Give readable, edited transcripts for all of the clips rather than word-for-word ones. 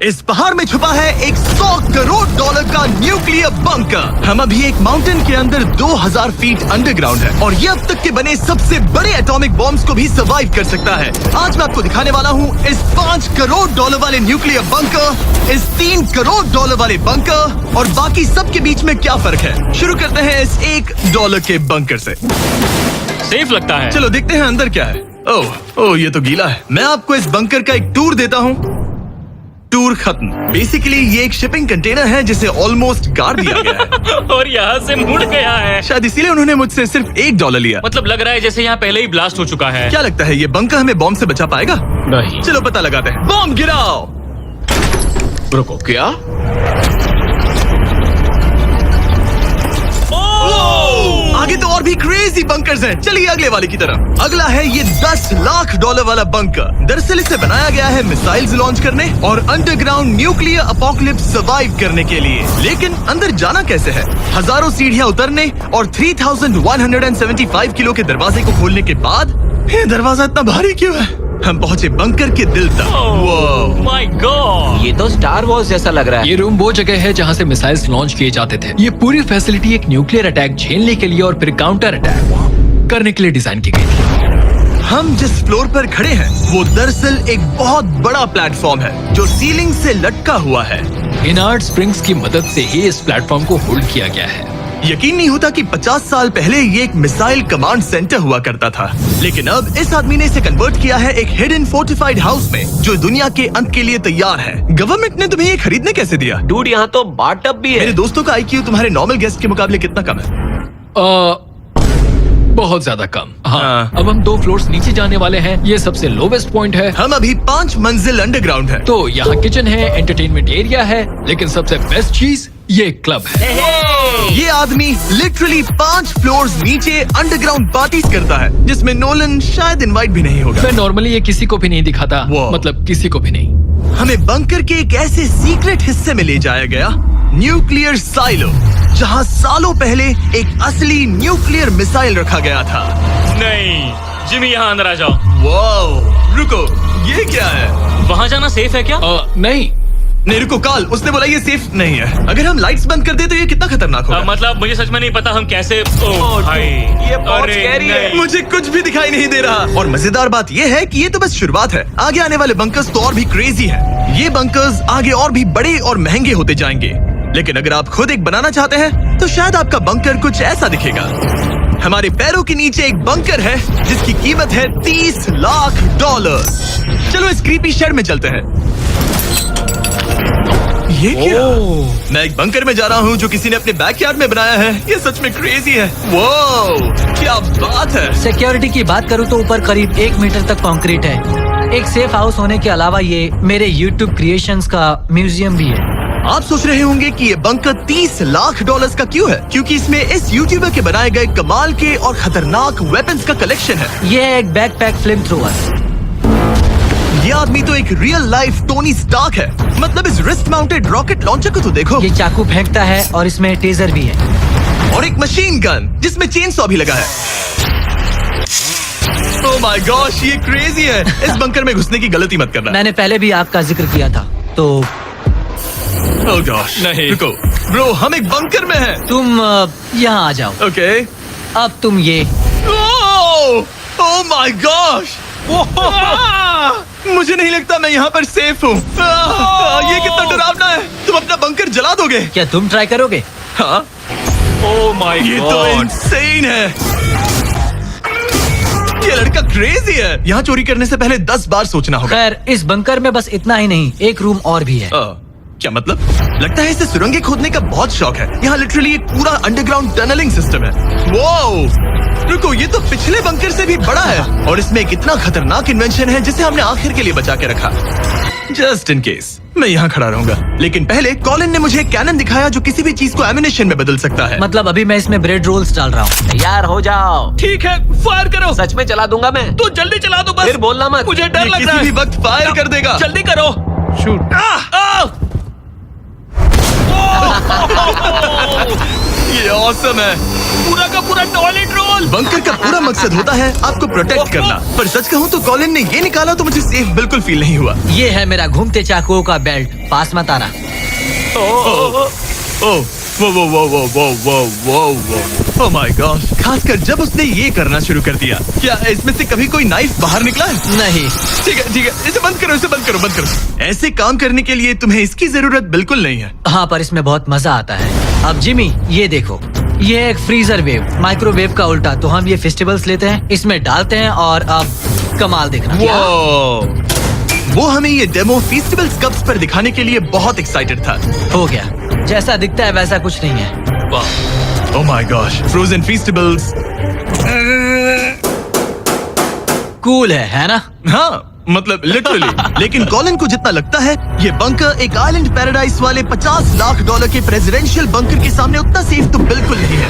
इस पहाड़ में छुपा है एक 100 करोड़ डॉलर का न्यूक्लियर बंकर। हम अभी एक माउंटेन के अंदर 2000 फीट अंडरग्राउंड है और ये अब तक के बने सबसे बड़े एटॉमिक बॉम्ब्स को भी सर्वाइव कर सकता है। आज मैं आपको दिखाने वाला हूँ इस 5 करोड़ डॉलर वाले न्यूक्लियर बंकर, इस 3 करोड़ डॉलर वाले बंकर और बाकी सब के बीच में क्या फर्क है। शुरू करते हैं इस $1 के बंकर से। सेफ लगता है। चलो देखते हैं अंदर क्या है। ओह ये तो गीला है। मैं आपको इस बंकर का एक टूर देता हूँ। टूर खत्म। बेसिकली ये एक शिपिंग कंटेनर है जिसे ऑलमोस्ट गाड़ दिया गया है और यहाँ से मुड़ गया है। शायद इसीलिए उन्होंने मुझसे सिर्फ $1 लिया। मतलब लग रहा है जैसे यहाँ पहले ही ब्लास्ट हो चुका है। क्या लगता है ये बंकर हमें बॉम्ब से बचा पाएगा? नहीं। चलो पता लगाते हैं। बॉम्ब गिराओ। रुको, क्या? आगे तो और भी क्रेजी बंकर्स हैं। चलिए अगले वाले की तरफ। अगला है ये $10 लाख वाला बंकर। दरअसल इसे बनाया गया है मिसाइल्स लॉन्च करने और अंडरग्राउंड न्यूक्लियर अपोकलिप्स सर्वाइव करने के लिए। लेकिन अंदर जाना कैसे है? हजारों सीढ़ियां उतरने और 3175 किलो के दरवाजे को खोलने के बाद ये दरवाजा इतना भारी क्यों है? हम पहुंचे बंकर के दिल तक। माय गॉड, ये तो स्टार वॉर्स जैसा लग रहा है। ये रूम वो जगह है जहाँ से मिसाइल्स लॉन्च किए जाते थे। ये पूरी फैसिलिटी एक न्यूक्लियर अटैक झेलने के लिए और फिर काउंटर अटैक करने के लिए डिजाइन की गई थी। हम जिस फ्लोर पर खड़े हैं वो दरअसल एक बहुत बड़ा प्लेटफॉर्म है जो सीलिंग से लटका हुआ है। इनार्ड स्प्रिंग्स की मदद से ही इस प्लेटफॉर्म को होल्ड किया गया है। यकीन नहीं होता कि 50 साल पहले ये एक मिसाइल कमांड सेंटर हुआ करता था, लेकिन अब इस आदमी ने इसे कन्वर्ट किया है एक हिडन फोर्टिफाइड हाउस में जो दुनिया के अंत के लिए तैयार है। गवर्नमेंट ने तुम्हें ये खरीदने कैसे दिया? डूड, यहाँ तो बाथटब भी है। मेरे दोस्तों का IQ तुम्हारे नॉर्मल गेस्ट के मुकाबले कितना कम है? बहुत ज्यादा कम। हाँ। अब हम 2 फ्लोर्स नीचे जाने वाले हैं। ये सबसे लोवेस्ट पॉइंट है। हम अभी 5 मंजिल अंडरग्राउंड है। तो यहाँ किचन है, एंटरटेनमेंट एरिया है, लेकिन सबसे बेस्ट चीज ये क्लब है। ये आदमी लिटरली 5 फ्लोर्स नीचे अंडरग्राउंड पार्टीज करता है जिसमें नोलन शायद इनवाइट भी नहीं होगा। मैं नॉर्मली ये किसी को भी नहीं दिखाता, मतलब किसी को भी नहीं। हमें बंकर के एक ऐसे सीक्रेट हिस्से में ले जाया गया, न्यूक्लियर साइलो, जहां सालों पहले एक असली न्यूक्लियर मिसाइल रखा गया था। नहीं, जिमी यहाँ अंदर आ जाओ। वाओ, रुको, ये क्या है? वहाँ जाना सेफ है क्या? नहीं रुको, काल, उसने बोला ये सेफ नहीं है। अगर हम लाइट्स बंद कर दे तो ये कितना खतरनाक होगा? मतलब मुझे सच में नहीं पता हम कैसे। भाई, ये बहुत स्कैरी है। मुझे कुछ भी दिखाई नहीं दे रहा। और मजेदार बात ये है कि ये तो बस शुरुआत है। आगे आने वाले बंकर्स तो और भी क्रेजी हैं। ये बंकर्स आगे और भी बड़े और महंगे होते जाएंगे। लेकिन अगर आप खुद एक बनाना चाहते हैं तो शायद आपका बंकर कुछ ऐसा दिखेगा। हमारे पैरों के नीचे एक बंकर है जिसकी कीमत है $30 लाख। चलो इस क्रीपी शेड में चलते हैं। ये क्या? मैं एक बंकर में जा रहा हूँ जो किसी ने अपने बैकयार्ड में बनाया है। ये सच में क्रेजी है। वाओ, क्या बात है। सिक्योरिटी की बात करूँ तो ऊपर करीब 1 मीटर तक कंक्रीट है। एक सेफ हाउस होने के अलावा ये मेरे YouTube क्रिएशंस का म्यूजियम भी है। आप सोच रहे होंगे कि ये बंकर $30 लाख का क्यों है? क्योंकि इसमें इस यूट्यूबर के बनाए गए कमाल के और खतरनाक वेपन्स का कलेक्शन है। ये है एक बैकपैक फ्लेम थ्रोवर। ये आदमी तो एक रियल लाइफ टोनी स्टार्क है। मतलब इस रिस्ट माउंटेड रॉकेट लॉन्चर को तो देखो। ये चाकू फेंकता है और इसमें टेजर भी है और एक मशीन गन जिसमें चेनसॉ भी लगा है। ओह माय गॉश, ये क्रेजी है। इस बंकर में घुसने की गलती मत करना। मैंने पहले भी आग का जिक्र किया था तो। ओह गॉश, नहीं। रुको ब्रो, हम एक बंकर में हैं। तुम यहाँ आ जाओ। ओके। अब तुम ये। ओह माय गॉश, मुझे नहीं लगता मैं यहाँ पर सेफ हूँ। ये कितना डरावना है। तुम अपना बंकर जला दोगे? क्या तुम ट्राई करोगे? हाँ। ओह माय ये तो गॉड, इंसेन है। ये लड़का क्रेजी है। यहाँ चोरी करने से पहले 10 बार सोचना होगा। खैर, इस बंकर में बस इतना ही नहीं, एक रूम और भी है। क्या मतलब? लगता है इसे सुरंगें खोदने का बहुत शौक है। यहाँ लिटरली एक पूरा अंडरग्राउंड टनलिंग सिस्टम है। वाओ, रुको, ये तो पिछले बंकर से भी बड़ा है और इसमें एक इतना खतरनाक इन्वेंशन है जिसे हमने आखिर के लिए बचा के रखा। जस्ट इन केस मैं यहाँ खड़ा रहूंगा। लेकिन पहले कॉलिन ने मुझे एक कैनन दिखाया जो किसी भी चीज को एमिनेशन में बदल सकता है। मतलब अभी मैं इसमें ब्रेड रोल्स डाल रहा हूँ। तैयार हो जाओ। ठीक है, फायर करो। सच में चला दूंगा मैं। तो जल्दी चला दो बस। फिर बोलना मत। मुझे डर ये लग रहा किसी है। भी वक्त फायर कर देगा। जल्दी करो। शूट। ये ऑसम है। पूरा का पूरा टॉयलेट रोल। बंकर का पूरा मकसद होता है आपको प्रोटेक्ट करना, पर सच कहूँ तो कॉलिन ने ये निकाला तो मुझे सेफ बिल्कुल फील नहीं हुआ। ये है मेरा घूमते चाकुओं का बेल्ट, पास मत आना। ओह माय गॉड, खासकर जब उसने ये करना शुरू कर दिया। क्या इसमें से कभी कोई नाइफ बाहर निकला है? नहीं। ठीक है, इसे बंद करो, बंद करो। ऐसे काम करने के लिए तुम्हें इसकी जरूरत बिल्कुल नहीं है। हाँ, पर इसमें बहुत मजा आता है। अब जिमी, ये देखो, ये एक फ्रीजर वेव, माइक्रोवेव का उल्टा। तो हम ये फेस्टिवल्स लेते हैं, इसमें डालते हैं और अब कमाल देखना। वो हमें ये डेमो फेस्टिवल्स कप्स पर दिखाने के लिए बहुत एक्साइटेड था। हो गया, जैसा दिखता है वैसा कुछ नहीं है। Oh my gosh, frozen festivals. Cool है ना? हाँ, मतलब लिटरली। लेकिन कॉलिन को जितना लगता है ये बंकर एक आइलैंड पैराडाइज वाले $50 लाख के प्रेसिडेंशियल बंकर के सामने उतना सेफ तो बिल्कुल नहीं है।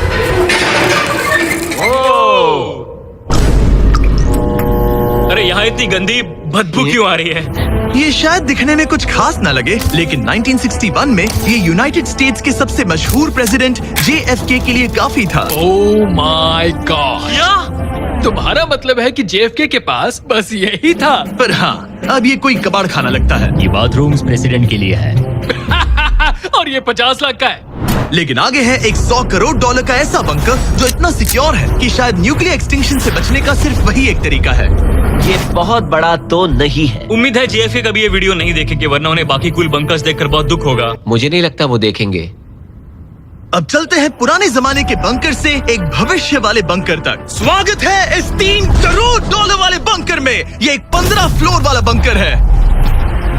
अरे यहाँ इतनी गंदी बदबू क्यों आ रही है? ये शायद दिखने में कुछ खास ना लगे, लेकिन 1961 में ये यूनाइटेड स्टेट्स के सबसे मशहूर प्रेसिडेंट JFK के लिए काफी था। ओह माय गॉड, तुम्हारा मतलब है कि JFK के पास बस यही था? पर हाँ, अब ये कोई कबाड़ खाना लगता है। ये बाथरूम्स प्रेसिडेंट के लिए है। और ये 50 लाख का है। लेकिन आगे है एक $100 करोड़ का ऐसा बंकर जो इतना सिक्योर है कि शायद न्यूक्लियर एक्सटिंक्शन से बचने का सिर्फ वही एक तरीका है। ये बहुत बड़ा तो नहीं है। उम्मीद है JFK कभी ये वीडियो नहीं देखेंगे, वरना उन्हें बाकी कूल बंकर्स देखकर बहुत दुख होगा। मुझे नहीं लगता वो देखेंगे। अब चलते हैं पुराने जमाने के बंकर से एक भविष्य वाले बंकर तक। स्वागत है इस $3 करोड़ वाले बंकर में। ये एक 15 फ्लोर वाला बंकर है।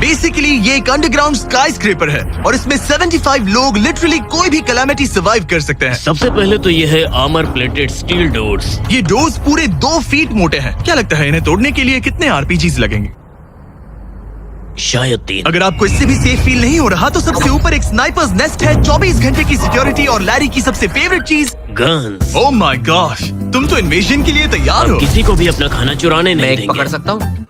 बेसिकली ये एक अंडरग्राउंड स्काईस्क्रेपर है और इसमें 75 लोग लिटरली कोई भी कैलामिटी सर्वाइव कर सकते हैं। सबसे पहले तो ये है आर्मर प्लेटेड स्टील डोर्स। ये डोर्स पूरे 2 फीट मोटे हैं। क्या लगता है इन्हें तोड़ने के लिए कितने RPGs लगेंगे? शायद 3। अगर आपको इससे भी सेफ फील नहीं हो रहा तो सबसे ऊपर एक स्नाइपर्स नेस्ट है, 24 घंटे की सिक्योरिटी और लैरी की सबसे फेवरेट चीज गन्स। ओह माय गॉश, तुम तो इन्वेजन के लिए तैयार हो। किसी को भी अपना खाना चुराने मैं नहीं एक देंगे। पकड़ सकता हूँ?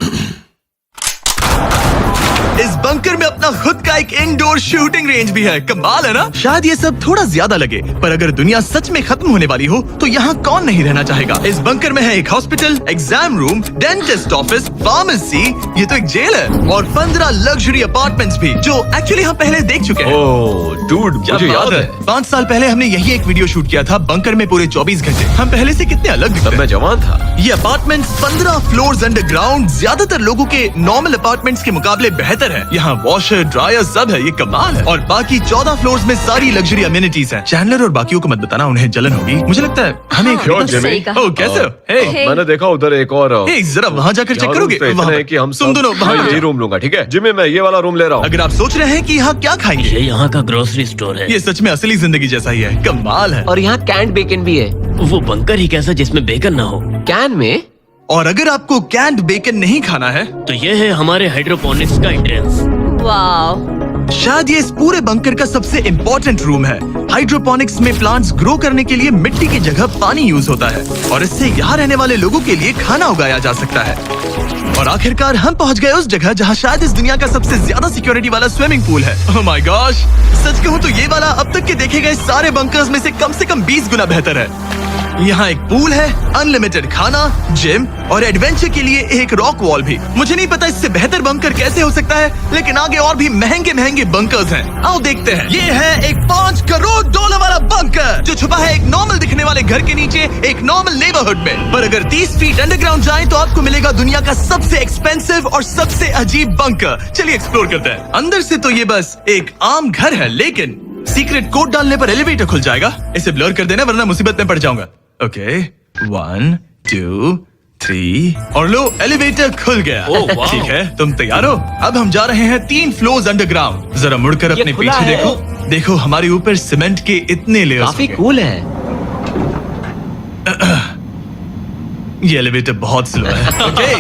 इस बंकर में अपना खुद का एक इंडोर शूटिंग रेंज भी है। कमाल है ना? शायद ये सब थोड़ा ज्यादा लगे, पर अगर दुनिया सच में खत्म होने वाली हो तो यहाँ कौन नहीं रहना चाहेगा। इस बंकर में है एक hospital, exam room, dentist office, pharmacy, ये तो एक जेल है, और 15 लग्जरी अपार्टमेंट्स भी, जो एक्चुअली हम पहले देख चुके हैं। ओह डूड, मुझे याद है 5 साल पहले हमने यही एक वीडियो शूट किया था, बंकर में पूरे 24 घंटे। हम पहले से कितने अलग दिख तब रहे मैं हैं। जवान था। ये अपार्टमेंट्स 15 फ्लोर्स अंडरग्राउंड ज्यादातर लोगों के नॉर्मल अपार्टमेंट्स के मुकाबले बेहतर है। यहाँ वॉशर, ड्रायर सब है, ये कमाल है। और बाकी 14 फ्लोर्स में सारी लग्जरी अमेनिटीज हैं। चैंडलर और बाकियों को मत बताना, उन्हें जलन होगी। मुझे लगता है हमें एक क्यों, जिमी? ओह, कैसे हो? हे, मैंने देखा उधर एक और हे, जरा वहाँ जाकर चेक यहाँ करोगे? रूम तो इतने वहाँ हैं कि हम तुम सब- दोनों वहाँ मैं यही जाओ। रूम लूंगा, ठीक है? जिमी, मैं ये वाला रूम ले रहा हूँ। अगर आप सोच रहे हैं कि यहाँ क्या खाएंगे, ये यहाँ का ग्रोसरी स्टोर है। ये सच में असली जिंदगी जैसा ही है। कमाल है। और यहाँ कैंड बेकन भी है। वो बंकर ही कैसा जिसमें बेकन ना हो। कैन में? और अगर आपको कैंड बेकन नहीं खाना है, तो ये है हमारे हाइड्रोपोनिक्स का एंट्रेंस। वाओ, शायद ये इस पूरे बंकर का सबसे इम्पोर्टेंट रूम है। हाइड्रोपोनिक्स में प्लांट्स ग्रो करने के लिए मिट्टी की जगह पानी यूज होता है और इससे यहाँ रहने वाले लोगों के लिए खाना उगाया जा सकता है। और आखिरकार हम पहुँच गए उस जगह जहाँ शायद इस दुनिया का सबसे ज्यादा सिक्योरिटी वाला स्विमिंग पूल है। ओह माय गॉश, सच कहूँ तो ये वाला अब तक के देखे गए सारे बंकर्स में से कम 20 गुना बेहतर है। यहाँ एक पूल है, अनलिमिटेड खाना, जिम और एडवेंचर के लिए एक रॉक वॉल भी। मुझे नहीं पता इससे बेहतर बंकर कैसे हो सकता है, लेकिन आगे और भी महंगे बंकर्स हैं। आओ देखते हैं। ये है एक $5 करोड़ वाला बंकर जो छुपा है एक नॉर्मल दिखने वाले घर के नीचे एक नॉर्मल नेबरहुड में। पर अगर 30 फीट अंडरग्राउंड जाएं तो आपको मिलेगा दुनिया का सबसे एक्सपेंसिव और सबसे अजीब बंकर। चलिए एक्सप्लोर करते हैं। अंदर से तो ये बस एक आम घर है, लेकिन सीक्रेट कोड डालने पर एलिवेटर खुल जाएगा। इसे ब्लर कर देना वरना मुसीबत में पड़ जाऊंगा। ओके, 1 2 3 और लो, एलिवेटर खुल गया। ओह, वाह। ठीक है, तुम तैयार हो? अब हम जा रहे हैं 3 फ्लोर्स अंडरग्राउंड। जरा मुड़कर अपने खुला पीछे है। देखो। देखो हमारे ऊपर सीमेंट के इतने लेयर्स। काफी कूल है। ये एलिवेटर बहुत स्लो है। ओके,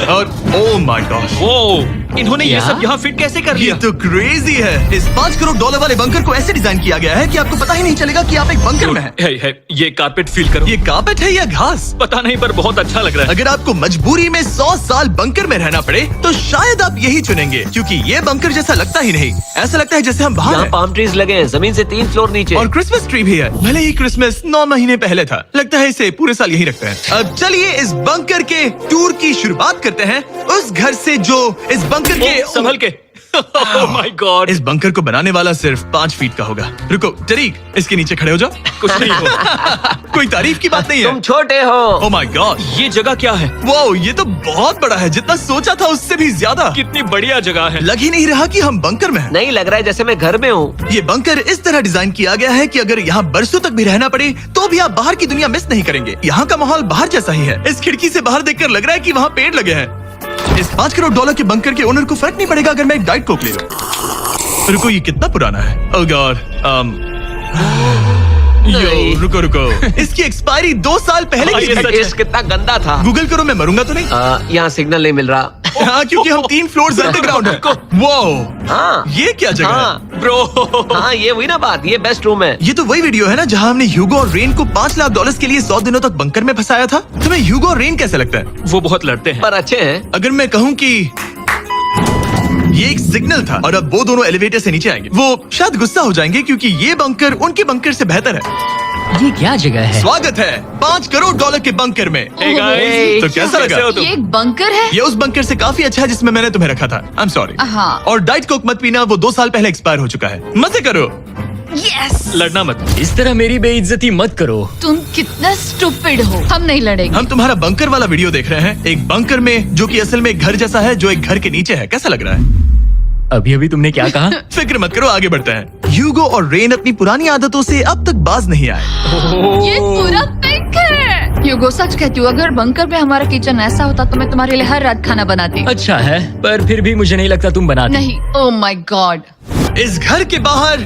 और ओह माय गॉश, वो इन्होंने ये सब यहाँ फिट कैसे कर ये लिया? तो क्रेजी है। इस 5 करोड़ डॉलर वाले बंकर को ऐसे डिजाइन किया गया है कि आपको पता ही नहीं चलेगा कि आप एक बंकर में हैं। है, ये कारपेट फील करो। ये कार्पेट है या घास? पता नहीं पर बहुत अच्छा लग रहा है। अगर आपको मजबूरी में 100 साल बंकर में रहना पड़े तो शायद आप यही चुनेंगे, क्योंकि ये बंकर जैसा लगता ही नहीं। ऐसा लगता है जैसे हम बाहर यहाँ हैं। पाम ट्रीज लगे हैं, जमीन से 3 फ्लोर नीचे। और क्रिसमस ट्री भी है। भले ही क्रिसमस 9 महीने पहले था, लगता है इसे पूरे साल यही रखते हैं। अब चलिए इस बंकर के टूर की शुरुआत करते हैं उस घर से जो इस बंकर के संभल के। Oh my God. इस बंकर को बनाने वाला सिर्फ 5 फीट का होगा। रुको तरीक, इसके नीचे खड़े हो जाओ। कुछ नहीं होगा। कोई तारीफ की बात नहीं है। तुम छोटे हो। ओह माय गॉड, ये जगह क्या है? वाओ, ये तो बहुत बड़ा है, जितना सोचा था उससे भी ज्यादा। कितनी बढ़िया जगह है। लग ही नहीं रहा कि हम बंकर में हैं। नहीं लग रहा है जैसे मैं घर में हूँ। ये बंकर इस तरह डिजाइन किया गया है कि अगर यहाँ बरसों तक भी रहना पड़े तो भी आप बाहर की दुनिया मिस नहीं करेंगे। यहाँ का माहौल बाहर जैसा ही है। इस खिड़की से बाहर देखकर लग रहा है कि वहाँ पेड़ लगे हैं। इस 5 करोड़ डॉलर के बंकर के ओनर को फर्क नहीं पड़ेगा अगर मैं एक डाइट कोक ले लूं। रुको, ये कितना पुराना है? ओह गॉड, यो रुको इसकी एक्सपायरी 2 साल पहले की ये थी। सच है। टेस्ट कितना गंदा था। गूगल करो, मैं मरूंगा तो नहीं? यहाँ सिग्नल नहीं मिल रहा। हाँ, क्योंकि हम 3 फ्लोर्स अंडरग्राउंड है। वो हाँ ये क्या जगह है? हाँ ब्रो। हाँ, ये हुई ना बात। ये बेस्ट रूम है। ये तो वही वीडियो है ना जहाँ हमने ह्यूगो और रेन को $5 लाख के लिए 100 दिनों तक बंकर में फंसाया था। तुम्हें ह्यूगो और रेन कैसे लगता है? वो बहुत लड़ते हैं। पर अच्छे हैं। अगर मैं कहूँ कि ये एक सिग्नल था और अब वो दोनों एलिवेटर से नीचे आएंगे, वो शायद गुस्सा हो जाएंगे क्योंकि ये बंकर उनके बंकर से बेहतर है। ये क्या जगह है? स्वागत है 5 करोड़ डॉलर के बंकर में। Hey guys, तो कैसा लगा? कैसे हो तुम? ये एक बंकर है? ये उस बंकर से काफी अच्छा है जिसमें मैंने तुम्हें रखा था। I am sorry. हाँ। और डाइट कोक मत पीना, वो 2 साल पहले एक्सपायर हो चुका है। मजे करो। यस। लड़ना मत। इस तरह मेरी बेइज्जती मत करो। तुम कितना स्टूपिड हो। हम नहीं लड़ेंगे। हम तुम्हारा बंकर वाला वीडियो देख रहे हैं, एक बंकर में जो कि असल में एक घर जैसा है जो एक घर के नीचे है। कैसा लग रहा है? अभी अभी तुमने क्या कहा? फिक्र मत करो, आगे बढ़ते हैं। ह्यूगो और रेन अपनी पुरानी आदतों से अब तक बाज नहीं आए। ये पूरा पिंक है। ह्यूगो, सच कहती हूँ, अगर बंकर में हमारा किचन ऐसा होता तो मैं तुम्हारे लिए हर रात खाना बनाती। अच्छा है, पर फिर भी मुझे नहीं लगता तुम बनाती। नहीं। Oh my God. इस घर के बाहर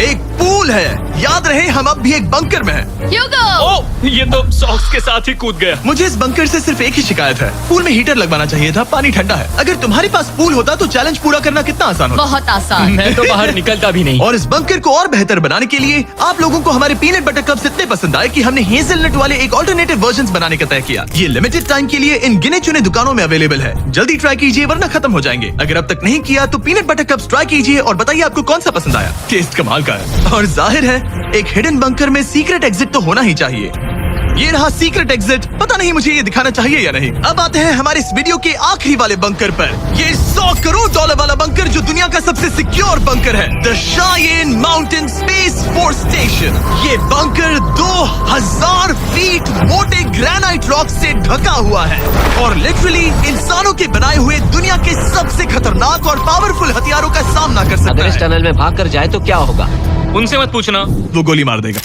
एक पूल है। याद रहे हम अब भी एक बंकर में हैं। ह्यूगो। ओह, ये तो सॉक्स के साथ ही कूद गया। मुझे इस बंकर से सिर्फ एक ही शिकायत है, पूल में हीटर लगवाना चाहिए था, पानी ठंडा है। अगर तुम्हारे पास पूल होता तो चैलेंज पूरा करना कितना आसान होता। बहुत आसान। मैं तो बाहर निकलता भी नहीं। और इस बंकर को और बेहतर बनाने के लिए आप लोगों को हमारे पीनट बटर कप्स इतने पसंद आए कि हमने हेजलनट वाले एक ऑल्टरनेटिव वर्जन्स बनाने का तय किया। ये लिमिटेड टाइम के लिए इन गिने चुने दुकानों में अवेलेबल है। जल्दी ट्राई कीजिए वरना खत्म हो जाएंगे। अगर अब तक नहीं किया तो पीनट बटर कप्स ट्राई कीजिए और बताइए आपको कौन सा पसंद आया। टेस्ट कमाल का है और जाहिर है एक हिडन बंकर में सीक्रेट एग्जिट तो होना ही चाहिए। ये रहा सीक्रेट एग्जिट। पता नहीं मुझे ये दिखाना चाहिए या नहीं। अब आते हैं हमारे इस वीडियो के आखिरी वाले बंकर पर। ये 100 करोड़ डॉलर वाला बंकर जो दुनिया का सबसे सिक्योर बंकर है, the Cheyenne mountain space force station. ये बंकर 2000 फीट मोटे ग्रेनाइट रॉक से ढका हुआ है और लिटरली इंसानों के बनाए हुए दुनिया के सबसे खतरनाक और पावरफुल हथियारों का सामना कर सकता अगर इस है। टनल में भाग कर जाए तो क्या होगा? उनसे मत पूछना। वो गोली मार देगा।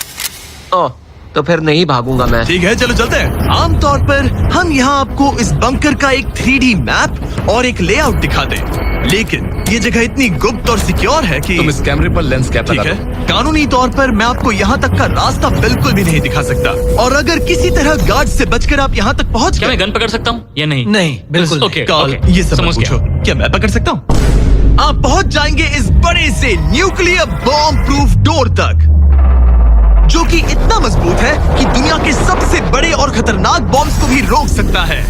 ओह, तो फिर नहीं भागूंगा मैं। ठीक है, चलो चलते हैं। आमतौर पर हम यहाँ आपको इस बंकर का एक 3D मैप और एक लेआउट दिखाते हैं, लेकिन ये जगह इतनी गुप्त और सिक्योर है कि तुम इस कैमरे पर लेंस कैप ठीक लगा है, दो। कानूनी तौर पर मैं आपको यहाँ तक का रास्ता बिल्कुल भी नहीं दिखा सकता। और अगर किसी तरह गार्ड से बचकर आप यहाँ तक पहुँच क्या गए, मैं गन पकड़ सकता हूँ या नहीं? नहीं, बिल्कुल ओके, कॉल ओके, ये सब मत समझ गया। पूछो। क्या मैं पकड़ सकता हूँ? आप पहुँच जाएंगे इस बड़े से न्यूक्लियर बॉम्ब प्रूफ डोर तक, जो कि इतना मजबूत है कि दुनिया के सबसे बड़े और खतरनाक बॉम्ब्स को भी रोक सकता है।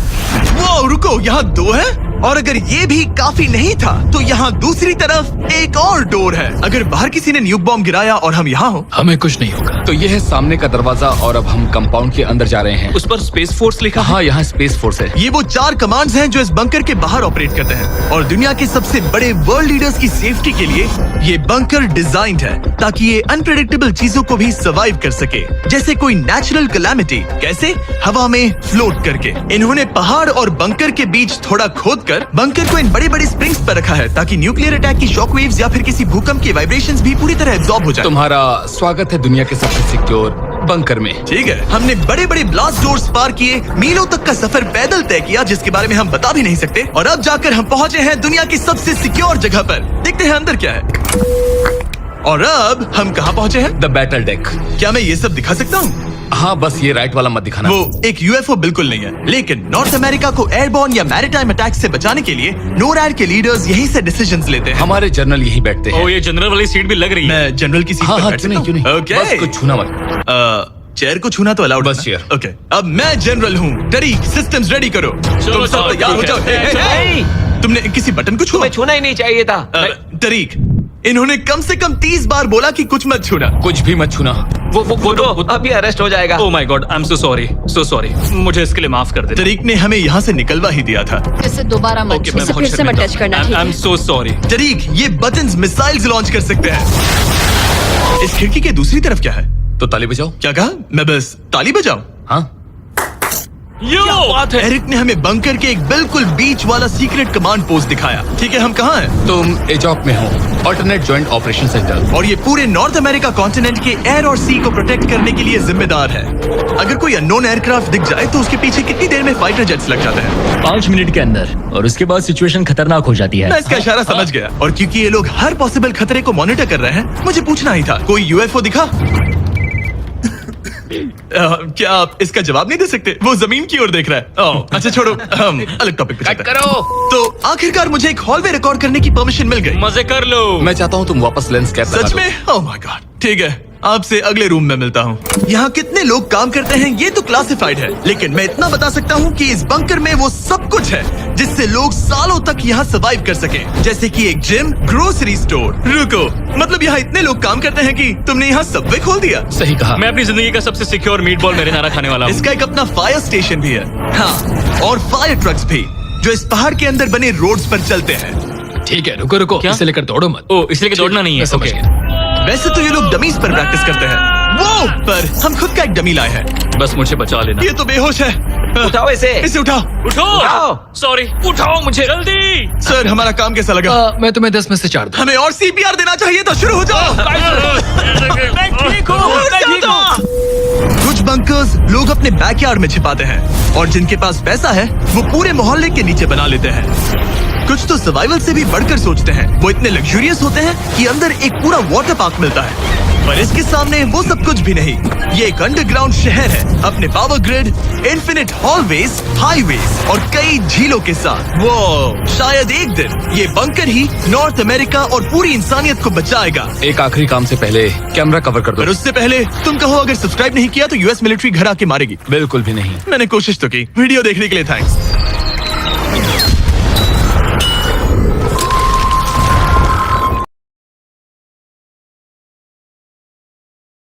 वो रुको, यहाँ 2 है और अगर ये भी काफी नहीं था तो यहाँ दूसरी तरफ एक और डोर है। अगर बाहर किसी ने न्यूक बॉम्ब गिराया और हम यहाँ हो, हमें कुछ नहीं होगा। तो ये है सामने का दरवाजा और अब हम कंपाउंड के अंदर जा रहे हैं। उस पर स्पेस फोर्स लिखा है। हाँ, यहाँ स्पेस फोर्स है। ये वो 4 कमांड्स हैं जो इस बंकर के बाहर ऑपरेट करते हैं और दुनिया के सबसे बड़े वर्ल्ड लीडर्स की सेफ्टी के लिए ये बंकर डिजाइंड है ताकि ये अनप्रेडिक्टेबल चीजों को भी सर्वाइव कर सके, जैसे कोई नेचुरल कैलामिटी। कैसे? हवा में फ्लोट करके। इन्होंने पहाड़ और बंकर के बीच थोड़ा खोदकर बंकर को इन बड़े बड़े स्प्रिंग्स पर रखा है ताकि न्यूक्लियर अटैक की शॉक वेव्स या फिर किसी भूकंप के वाइब्रेशंस भी पूरी तरह एब्जॉर्ब हो जाए। तुम्हारा स्वागत है दुनिया के सबसे सिक्योर बंकर में। ठीक है, हमने बड़े बड़े ब्लास्ट डोर्स पार किए, मीलों तक का सफर पैदल तय किया जिसके बारे में हम बता भी नहीं सकते, और अब जाकर हम पहुंचे हैं दुनिया की सबसे सिक्योर जगह पर। देखते हैं अंदर क्या है। और अब हम कहाँ पहुंचे हैं? The battle deck. क्या मैं ये सब दिखा सकता हूँ? हाँ बस ये राइट वाला मत दिखाना। वो एक यूएफओ बिल्कुल नहीं है, लेकिन नॉर्थ अमेरिका को एयरबॉर्न या मैरीटाइम अटैक से बचाने के लिए नोरैड के लीडर्स यहीं से डिसीजंस लेते हैं। हमारे जनरल यहीं बैठते हैं। ओ ये जनरल वाली सीट भी लग रही है। मैं जनरल की सीट हाँ पर हाँ बैठ क्यों नहीं, सकता क्यों हूँ? नहीं। ओके। बस कुछ छूना मत। चेयर को छूना तो अलाउड बस chair। ओके, अब मैं जनरल हूँ। तरीक, सिस्टम्स रेडी करो। तुम सब चलो, तैयार हो जाओ। ठीक है। नहीं, तुमने किसी बटन को छुआ? तुम्हें छूना ही नहीं चाहिए था। तरीक, इन्होंने कम से कम 30 बार बोला कि कुछ मत छूना। कुछ भी मत छूना। वो तो अभी अरेस्ट हो जाएगा। Oh my God, I am so sorry. मुझे इसके लिए माफ कर दे। तरीक ने हमें यहाँ से निकलवा ही दिया था। इसे दोबारा मत ओके, छू। मैं इसे बहुत फिर से मत शर्मिंदा टच करना, हूँ। ठीक आई एम है? So sorry. तरीक, ये बटन्स मिसाइल्स लॉन्च कर सकते हैं। इस खिड़की के दूसरी तरफ क्या है? तो ताली बजाओ। क्या कहा? मैं बस ताली बजाऊं? हाँ बात है। एरिक ने हमें बंकर के एक बिल्कुल बीच वाला सीक्रेट कमांड पोस्ट दिखाया। ठीक है, हम कहाँ हैं? तुम एजॉक में हो, ऑल्टरनेट जॉइंट ऑपरेशन सेंटर। और ये पूरे नॉर्थ अमेरिका कॉन्टिनेंट के एयर और सी को प्रोटेक्ट करने के लिए जिम्मेदार है। अगर कोई अननोन एयरक्राफ्ट दिख जाए तो उसके पीछे कितनी देर में फाइटर जेट्स लग जाते हैं? 5 मिनट के अंदर, और उसके बाद सिचुएशन खतरनाक हो जाती है। मैं इसका इशारा समझ गया, और क्योंकि ये लोग हर पॉसिबल खतरे को मॉनिटर कर रहे हैं, मुझे पूछना ही था, कोई यूएफओ दिखा? क्या आप इसका जवाब नहीं दे सकते? वो जमीन की ओर देख रहा है। ओह, अच्छा छोड़ो, हम अलग टॉपिक पे चलते हैं। करो। तो आखिरकार मुझे एक हॉलवे रिकॉर्ड करने की परमिशन मिल गई। मजे कर लो। मैं चाहता हूँ तुम वापस लेंस कैप लगा सच दो। में? ओह माय गॉड, ठीक है, आपसे अगले रूम में मिलता हूँ। यहाँ कितने लोग काम करते हैं ये तो क्लासिफाइड है, लेकिन मैं इतना बता सकता हूँ कि इस बंकर में वो सब कुछ है जिससे लोग सालों तक यहाँ सर्वाइव कर सके, जैसे कि एक जिम, ग्रोसरी स्टोर। रुको, मतलब यहाँ इतने लोग काम करते हैं कि तुमने यहाँ सबवे खोल दिया? सही कहा। मैं अपनी जिंदगी का सबसे सिक्योर मीट बॉल मेरिनारा खाने वाला हूँ। इसका एक अपना फायर स्टेशन भी है। हाँ, और फायर ट्रक्स भी, जो इस पहाड़ के अंदर बने रोड्स पर चलते हैं। ठीक है, रुको रुको, क्या? इसे लेकर दौड़ो मत। ओ इसलिए कि दौड़ना नहीं है। मैं समझ ओके। गया। वैसे तो ये लोग डमीज पर प्रैक्टिस करते हैं, वो पर हम खुद का एक डमी लाए हैं। बस मुझे बचा लेना। ये तो बेहोश है। उठाओ इसे। इसे उठाओ। उठाओ। सॉरी, उठाओ मुझे जल्दी। सर, हमारा काम कैसा लगा? मैं तुम्हें 10 में से 4 दूं। हमें और सीपीआर देना चाहिए था। शुरू हो जाओ। मैं ठीक हूँ। कुछ बंकर्स लोग अपने बैकयार्ड में छिपाते हैं, और जिनके पास पैसा है वो पूरे मोहल्ले के नीचे बना लेते हैं। कुछ तो सर्वाइवल से भी बढ़कर सोचते हैं। वो इतने लग्जूरियस होते हैं कि अंदर एक पूरा वाटर पार्क मिलता है, पर इसके सामने वो सब कुछ भी नहीं। ये एक अंडरग्राउंड शहर है, अपने power grid, infinite hallways, highways और कई झीलों के साथ। वो शायद एक दिन ये बंकर ही नॉर्थ अमेरिका और पूरी इंसानियत को बचाएगा। एक आखिरी काम से पहले कैमरा कवर कर पर दो। उससे पहले तुम कहो, अगर सब्सक्राइब नहीं किया तो यूएस मिलिट्री घर आके मारेगी। बिल्कुल भी नहीं। मैंने कोशिश तो की। वीडियो देखने के लिए थैंक्स।